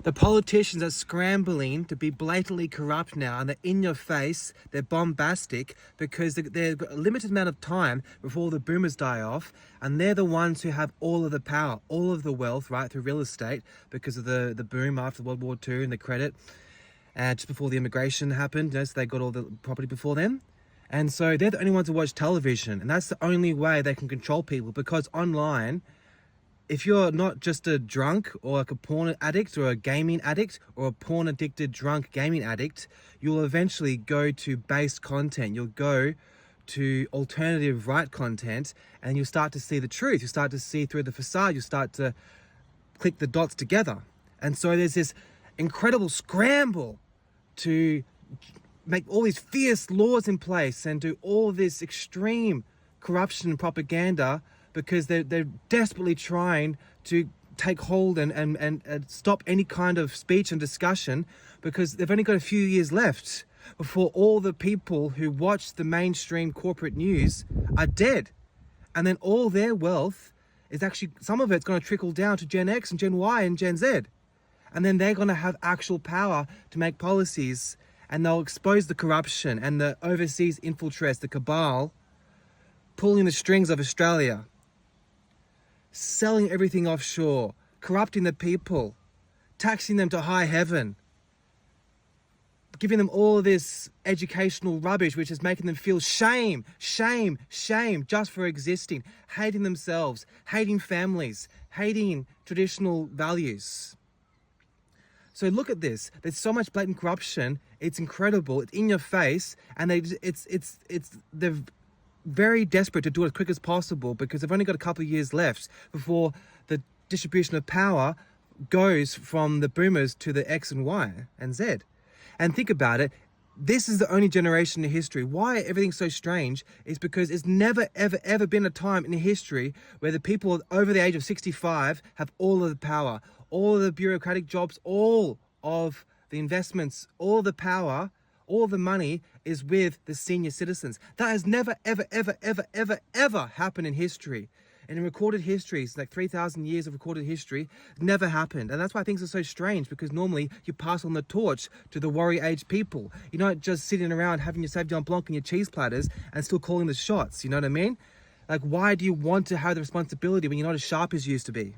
The politicians are scrambling to be blatantly corrupt now, and they're in your face, they're bombastic, because they've got a limited amount of time before the boomers die off, and they're the ones who have all of the power, all of the wealth, right, through real estate, because of the boom after World War II and the credit, just before the immigration happened, so they got all the property before them. And so they're the only ones who watch television, and that's the only way they can control people, because online, if you're not just a drunk or like a porn addict or a gaming addict or a porn addicted drunk gaming addict, you'll eventually go to base content. You'll go to alternative right content, and you'll start to see the truth. You start to see through the facade. You start to click the dots together. And so there's this incredible scramble to make all these fierce laws in place and do all this extreme corruption and propaganda, because they're desperately trying to take hold and stop any kind of speech and discussion, because they've only got a few years left before all the people who watch the mainstream corporate news are dead. And then all their wealth is actually, some of it's going to trickle down to Gen X and Gen Y and Gen Z. And then they're going to have actual power to make policies, and they'll expose the corruption and the overseas infiltrates, the cabal, pulling the strings of Australia, selling everything offshore, corrupting the people, taxing them to high heaven, giving them all this educational rubbish, which is making them feel shame just for existing, hating themselves, hating families, hating traditional values. So look at this. There's so much blatant corruption. It's incredible. It's in your face, and they're very desperate to do it as quick as possible, because they've only got a couple of years left before the distribution of power goes from the boomers to the X and Y and Z. And think about it, this is the only generation in history. Why everything's so strange is because it's never, ever been a time in history where the people over the age of 65 have all of the power, all of the bureaucratic jobs, all of the investments, all the power, all the money is with the senior citizens. That has never, ever happened in history. And in recorded history, it's like 3,000 years of recorded history, never happened. And that's why things are so strange, because normally you pass on the torch to the warrior age people. You're not just sitting around having your Sauvignon Blanc and your cheese platters and still calling the shots, you know what I mean? Like, why do you want to have the responsibility when you're not as sharp as you used to be?